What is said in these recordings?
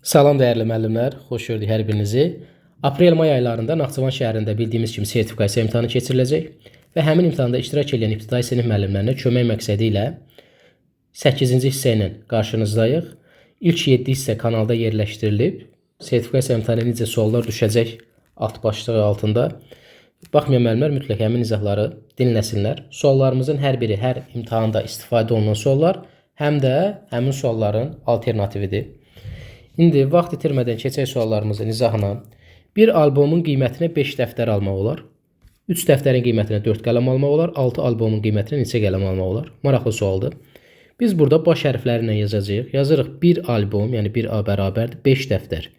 Salam dəyərli müəllimlər, xoş gördük hər birinizi. Aprel-may aylarında Naxçıvan şəhərində bildiyimiz kimi sertifikasiya imtahanı keçiriləcək və həmin imtahanda iştirak edən ibtidai sinif müəllimlərinə kömək məqsədi ilə 8-ci hissə ilə qarşınızdayıq. İlk 7 hissə kanalda yerləşdirilib. Sertifikasiya imtahanı necə suallar düşəcək alt başlığı altında. Baxmayan müəllimlər mütləq həmin izahları dinləsinlər. Suallarımızın hər biri hər imtahanda istifadə olunan suallar, həm də həmin sualların alternatividir. İndi vaxt itirmədən keçək suallarımızın izahına. Bir albomun qiymətinə 5 dəftər almaq olar. 3 dəftərin qiymətinə 4 qələm almaq olar. 6 albomun qiymətinə neçə qələm almaq olar? Maraqlı sualdır. Biz burada baş hərfləri ilə yazacağıq. Yazırıq 1 albom, yəni 1A bərabərdir 5 dəftər.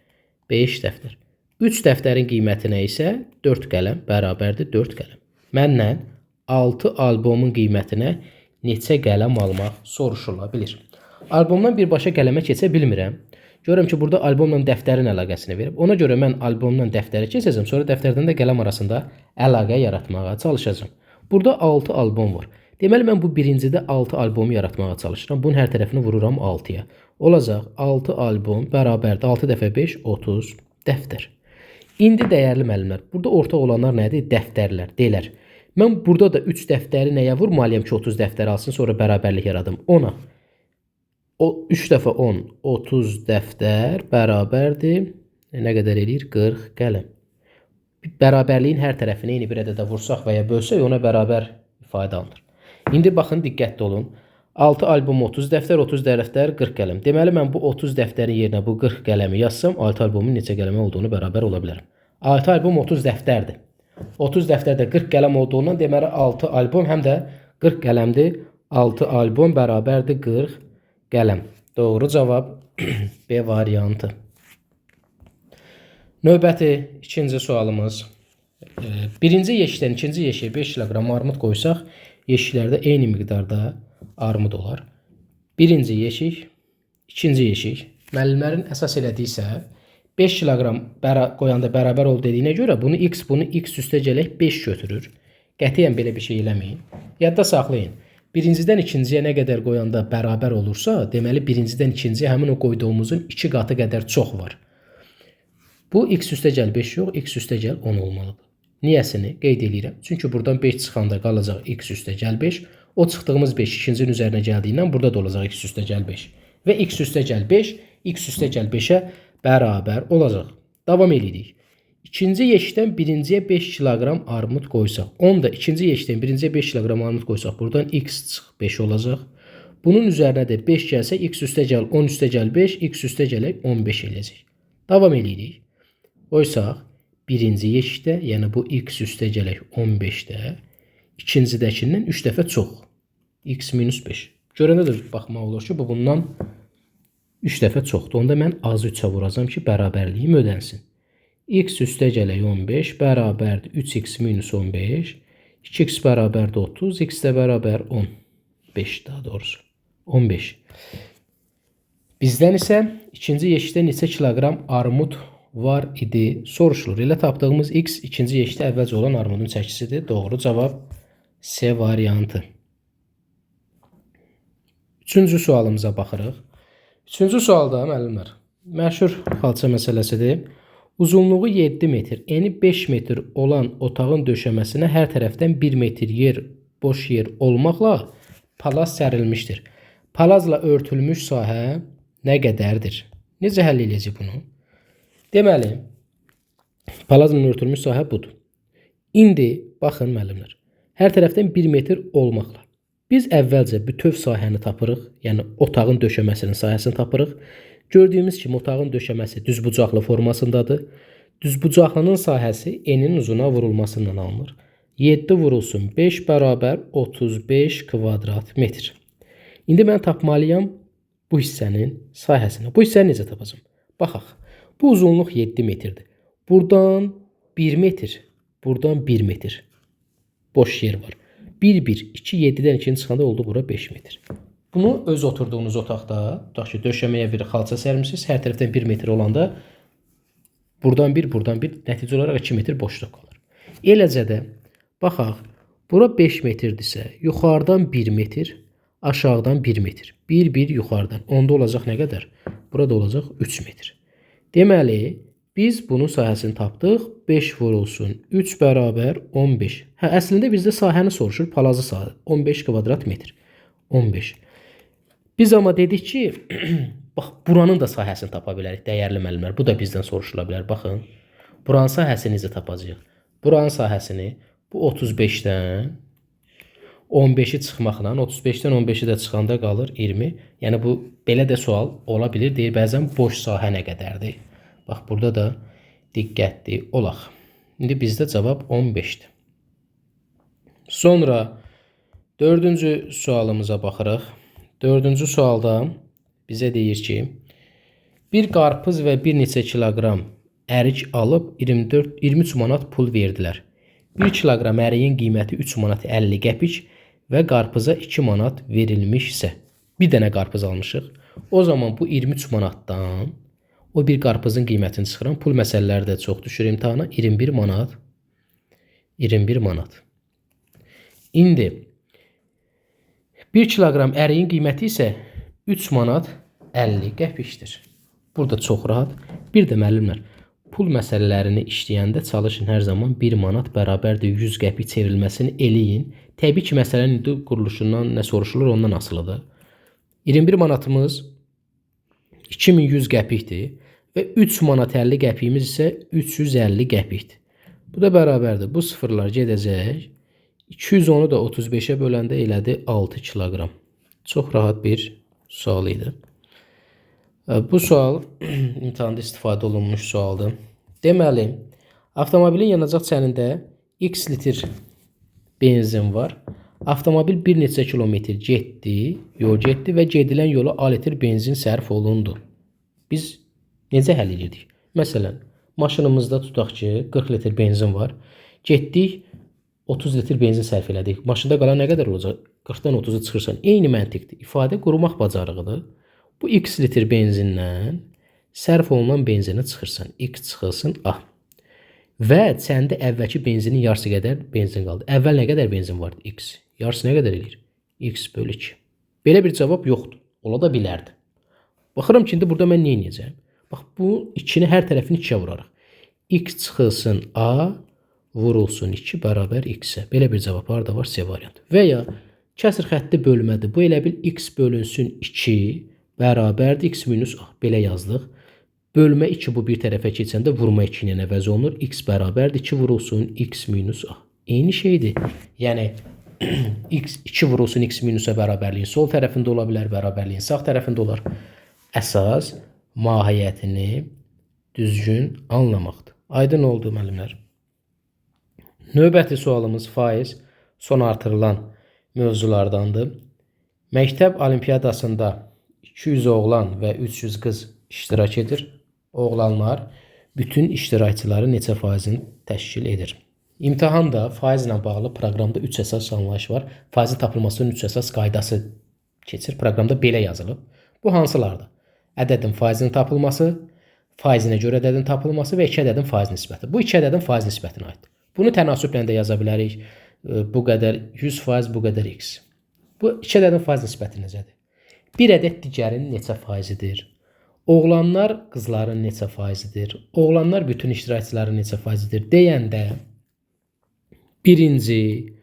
5 dəftər. 3 dəftərin qiymətinə isə 4 qələm bərabərdir 4 qələm. Məndən 6 albomun qiymətinə neçə qələm almaq soruşula bilir. Albomdan birbaşa qələmə keçə bilmirəm. Görürəm ki, burada albomla dəftərin əlaqəsini verib. Ona görə mən albomla dəftəri keçəcəm. Sonra dəftərdən də qələm arasında əlaqə yaratmağa çalışacağım. Burada 6 albom var. Deməli, mən bu birincidə 6 albomu yaratmağa çalışıram. Bunun hər tərəfini vururam 6-ya. Olacaq 6 albom bərabərdir. 6 dəfə 5, 30 dəftər. İndi dəyərli müəllimlər, burada ortaq olanlar nədir? Dəftərlər, deyilər. Mən burada da 3 dəftəri nəyə vurmalıyam ki, 30 dəftər alsın, sonra bərabərlik yaradım? 10-a. O 3 dəfə 10, 30 dəftər bərabərdir. Nə qədər eləyir? 40 qələm. Bərabərliyin hər tərəfini eyni bir ədədə vursaq və ya bölsək, ona bərabər ifadə alınır. İndi baxın, diqqətli olun. 6 albom 30 dəftər, 30 dəftər 40 qələm. Deməli, mən bu 30 dəftərin yerinə bu 40 qələmi yazsam, 6 albomun neçə qələmi olduğunu bərabər ola bilərəm. 6 albom 30 dəftərdir. 30 dəftərdə 40 qələm olduğundan, deməli, 6 albom həm də 40 qələmdir. 6 albom bərabərdir 40 qələm. Doğru cavab B variantı. Növbəti ikinci sualımız. Birinci yeşikdən ikinci yeşiyə 5 kiloqram armud qoysaq, yeşiklərdə eyni miqdarda armud olar. Birinci yeşik, ikinci yeşik. Müəllimlərin əsas elədiyi isə 5 kiloqram qoyanda bərabər ol dediyinə görə bunu x üstə gələk 5 götürür. Qətiyyən belə bir şey eləməyin. Yadda saxlayın. Birincidən ikinciyə nə qədər qoyanda bərabər olursa, deməli birincidən ikinciyə həmin o qoyduğumuzun 2 qatı qədər çox var. Bu x üstə gəl 5 yox, x üstə gəl 10 olmalıdır. Niyəsini qeyd edirəm. Çünki buradan 5 çıxanda qalacaq x üstə gəl 5. O çıxdığımız 5 ikincinin üzərinə gəldiyindən burada da olacaq x üstə gəl 5. Və x üstə gəl 5, x üstə gəl 5-ə bərabər olacaq. Davam edirik. İkinci yeşikdən birinciyə 5 kiloqram armud qoysaq, 10 da ikinci yeşikdən birinciyə 5 kiloqram armud qoysaq, buradan x çıx 5 olacaq. Bunun üzərinə də 5 gəlsə, x üstə gəl 10 üstə gəl 5, x üstə gələk 15 eləyəcək. Davam edirik. Qoysaq, birinci yeşikdə, yəni bu x üstə gələk 15-də, ikincidəkindən 3 dəfə çox. X minus 5. Görəndə də baxmaq olur ki, bu bundan 3 dəfə çoxdur. Onda mən azı 3-ə vuracam ki, bərabərliyim ödənsin. X üstə gələk 15 bərabərdir 3x minus 15. 2x bərabərdir 30, x də bərabər 15 daha doğrusu. 15. Bizdən isə ikinci yeşikdə neçə kiloqram armud var idi soruşulur. Elə tapdığımız x ikinci yeşikdə əvvəlcə olan armudun çəkisidir. Doğru cavab C variantı. Üçüncü sualımıza baxırıq. Üçüncü sualda müəllimlər məşhur xalça məsələsidir. Uzunluğu 7 metr, eni 5 metr olan otağın döşəməsinə hər tərəfdən 1 metr yer, boş yer olmaqla palaz sərilmişdir. Palazla örtülmüş sahə nə qədərdir? Necə həll edəcək bunu? Deməli, palazla örtülmüş sahə budur. İndi, baxın müəllimlər, hər tərəfdən 1 metr olmaqla. Biz əvvəlcə bütöv sahəni tapırıq, yəni otağın döşəməsinin sahəsini tapırıq. Gördüyümüz kimi otağın döşəməsi düzbucaqlı formasındadır. Düzbucaqlının sahəsi enin uzuna vurulmasından alınır. 7 vurulsun 5 bərabər 35 kvadrat metr. İndi mən tapmalıyam bu hissənin sahəsini. Bu hissəni necə tapacam? Baxaq. Bu uzunluq 7 metrdir. Buradan 1 metr, buradan 1 metr. Boş yer var. 1, 1, 2, 7-dən 2-ni çıxanda oldu bura 5 metr. Bunu öz oturduğunuz otaqda, tutaq ki, döşəməyə bir xalça sərmişsiniz, hər tərəfdən 1 metr olanda buradan 1, nəticə olaraq 2 metr boşluq qalır. Eləcə də, baxaq, bura 5 metrdirsə, yuxarıdan 1 metr, aşağıdan 1 metr. 1, 1 yuxarıdan. Onda olacaq nə qədər? Burada olacaq 3 metr. Deməli, biz bunun sahəsini tapdıq. 5 vurulsun 3 bərabər 15. Əslində bizdə sahəni soruşur, palazı sahə. 15 kvadrat metr. 15. Biz amma dedik ki, bax, buranın da sahəsini tapa bilərik, dəyərli müəllimlər. Bu da bizdən soruşula bilər. Baxın, buranın sahəsini necə tapacağıq? Buranın sahəsini bu 35-dən 15-i çıxmaqla, 35-dən 15-i də çıxanda qalır 20. Yəni bu belə də sual ola bilir. Deyir, bəzən boş sahə nə qədərdir? Bax, burada da diqqətli olaq. İndi bizdə cavab 15-dir. Sonra 4-cü sualımıza baxırıq. 4-cü sualda bizə deyir ki, bir qarpız və bir neçə kiloqram ərik alıb 23 manat pul verdilər. 1 kiloqram əriyin qiyməti 3 manat 50 qəpik və qarpıza 2 manat verilmişsə, bir dənə qarpız almışıq. O zaman bu 23 manatdan o bir qarpızın qiymətini çıxıram. Pul məsələləri də çox düşür imtahana. 21 manat. 21 manat. İndi 1 kiloqram əriyin qiyməti isə 3 manat 50 qəpikdir. Burada çox rahat. Bir də müəllimlər, pul məsələlərini işləyəndə çalışın hər zaman 1 manat bərabərdir 100 qəpik çevrilməsini eləyin. Təbii ki, məsələnin indi quruluşundan nə soruşulur, ondan asılıdır. 21 manatımız 2100 qəpikdir və 3 manat 50 qəpiyimiz isə 350 qəpikdir. Bu da bərabərdir. Bu sıfırlar gedəcək. 210-u da 35-ə böləndə elədi 6 kiloqram. Çox rahat bir sual idi. Bu sual imtahanda istifadə olunmuş sualdır. Deməli, avtomobilin yanacaq çənində x litr benzin var. Avtomobil bir neçə kilometr yol getdi və gedilən yola A litr benzin sərf olundu. Biz necə həll edirdik? Məsələn, maşınımızda tutaq ki, 40 litr benzin var. Getdik, 30 litr benzin sərf elədik. Maşında qalan nə qədər olacaq? 40-dan 30-u çıxırsan. Eyni məntiqdir. İfadə qurumaq bacarığıdır. Bu x litr benzindən sərf olunan benzinə çıxırsan. X çıxılsın A. Və səndə əvvəlki benzinin yarısı qədər benzin qaldı. Əvvəl nə qədər benzin vardı? X. Yarısı nə qədər eləyir? X bölü 2. Belə bir cavab yoxdur. Ola da bilərdi. Baxıram ki, indi burada mən nə edəcəm? Bax, bu 2-ni hər tərəfini 2-yə vuraraq. X çıxılsın A, vurulsun 2 bərabər X-ə. Belə bir cavab harada var? C variantı. Və ya kəsr xətti bölmədir. Bu elə bil X bölünsün 2 bərabərdir X minus A. Belə yazdıq. Bölmə 2 bu bir tərəfə keçəndə vurma 2 ilə əvəz olunur. X bərabərdir 2 vurulsun X minus A. Eyni şeydir. Yəni X 2 vurulsun X minusa bərabərliyin sol tərəfində ola bilər, bərabərliyin sağ tərəfində olar. Əsas mahiyyətini düzgün anlamaqdır. Aydın oldu müəllimlər. Növbəti sualımız faiz son artırılan mövzulardandır. Məktəb olimpiyadasında 200 oğlan və 300 qız iştirak edir. Oğlanlar bütün iştirakçıları neçə faizini təşkil edir? İmtahanda faizlə bağlı proqramda 3 əsas anlayış var. Faizin tapılmasının 3 əsas qaydası keçir. Proqramda belə yazılıb. Bu hansılardır? Ədədin faizinin tapılması, faizinə görə ədədin tapılması və 2 ədədin faiz nisbəti. Bu 2 ədədin faiz nisbətinə aiddir. Bunu tənasüblə də yaza bilərik. Bu qədər 100%, bu qədər x. Bu 2 ədədin faiz nisbəti necədir? Bir ədəd digərinin neçə faizidir? Oğlanlar qızların neçə faizidir? Oğlanlar bütün iştirakçıların neçə faizidir? Deyəndə birinci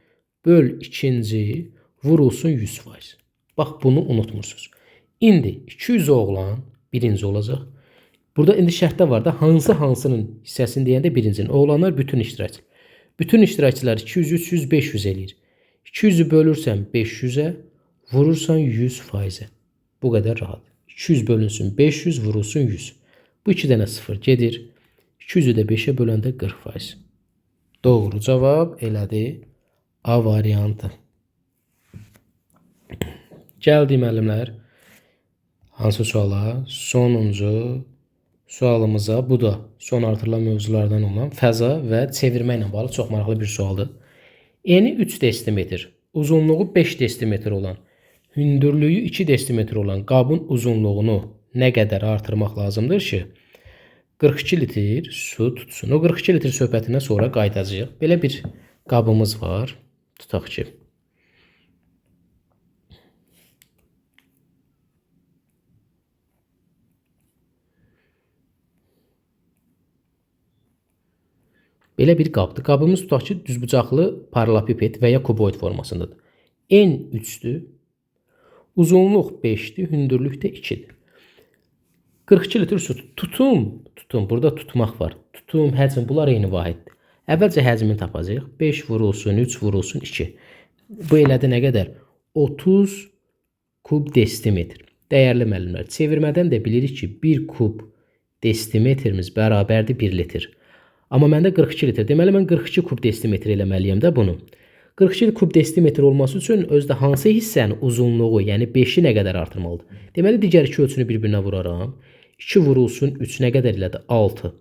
böl ikinci vurulsun 100%. Bax, bunu unutmursunuz. İndi 200 oğlan birinci olacaq. Burada indi şərtdə var da, hansının hissəsini deyəndə birincinin. Oğlanlar bütün iştirakçı. Bütün iştirakçılar 200, 300, 500 eləyir. 200'ü bölürsən 500'ə, vurursan 100%. Bu qədər rahat. 200 bölünsün 500, vurulsun 100. Bu 2 dənə 0 gedir. 200'ü də 5'ə böləndə 40%. Doğru cavab elədi A variantı. Gəldi müəllimlər. Hansı suala? Sonuncu sualımıza, bu da son artırılan mövzulardan olan fəza və çevirmə ilə bağlı çox maraqlı bir sualdır. Eni 3 desimetr, uzunluğu 5 desimetr olan, hündürlüyü 2 desimetr olan qabın uzunluğunu nə qədər artırmaq lazımdır ki, 42 litr su tutsun. O 42 litr söhbətindən sonra qayıdacağıq. Belə bir qabımız var. Tutaq ki, Belə bir qabdır. Qabımız tutaq ki, düzbucaqlı paralelipiped və ya kuboid formasındadır. N 3-dür. Uzunluq 5-dir, hündürlük də 2-dir. 42 litr su tutum, burada tutmaq var. Tutum, həcm, bunlar eyni vahiddir. Əvvəlcə həcmini tapacağıq. 5 vurulsun, 3 vurulsun, 2. Bu elədi nə qədər? 30 kub desimetr. Dəyərli müəllimlər, çevirmədən də bilirik ki, 1 kub desimetrimiz bərabərdir 1 litr. Amma məndə 42 litr. Deməli, mən 42 kub desimetr eləməliyəm də bunu. 42 kub desimetr olması üçün özdə hansı hissənin uzunluğu, yəni 5-i nə qədər artırmalıdır? Deməli, digər iki ölçünü bir-birinə vuraram. 2 vurulsun 3 nə qədər elədir? 6.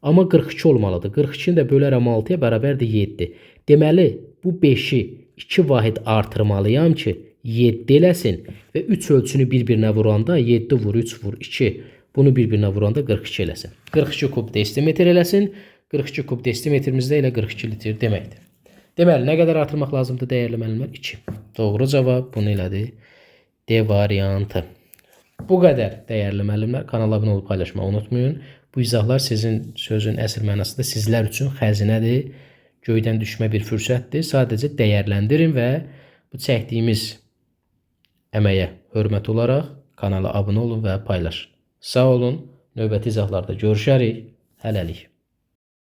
Amma 42 olmalıdır. 42-ni də bölərəm 6-ya bərabərdir 7. Deməli, bu 5-i 2 vahid artırmalıyam ki, 7 eləsin və 3 ölçünü bir-birinə vuranda 7 vur 3 vur 2. Bunu bir-birinə vuranda 42 eləsin. 42 kub desimetr eləsin. 42 kub desimetrimizdə elə 42 litr deməkdir. Deməli, nə qədər artırmaq lazımdır dəyərli müəllimlər? 2. Doğru cavab bunu elədi. D variantı. Bu qədər dəyərli müəllimlər. Kanala abunə olub paylaşmağı unutmayın. Bu izahlar sizin sözün əsl mənasında sizlər üçün xəzinədir. Göydən düşmə bir fürsətdir. Sadəcə dəyərləndirin və bu çəkdiyimiz əməyə hörmət olaraq kanala abunə olun və paylaşın. Sağ olun. Növbəti izahlarda görüşərik. Hələlik.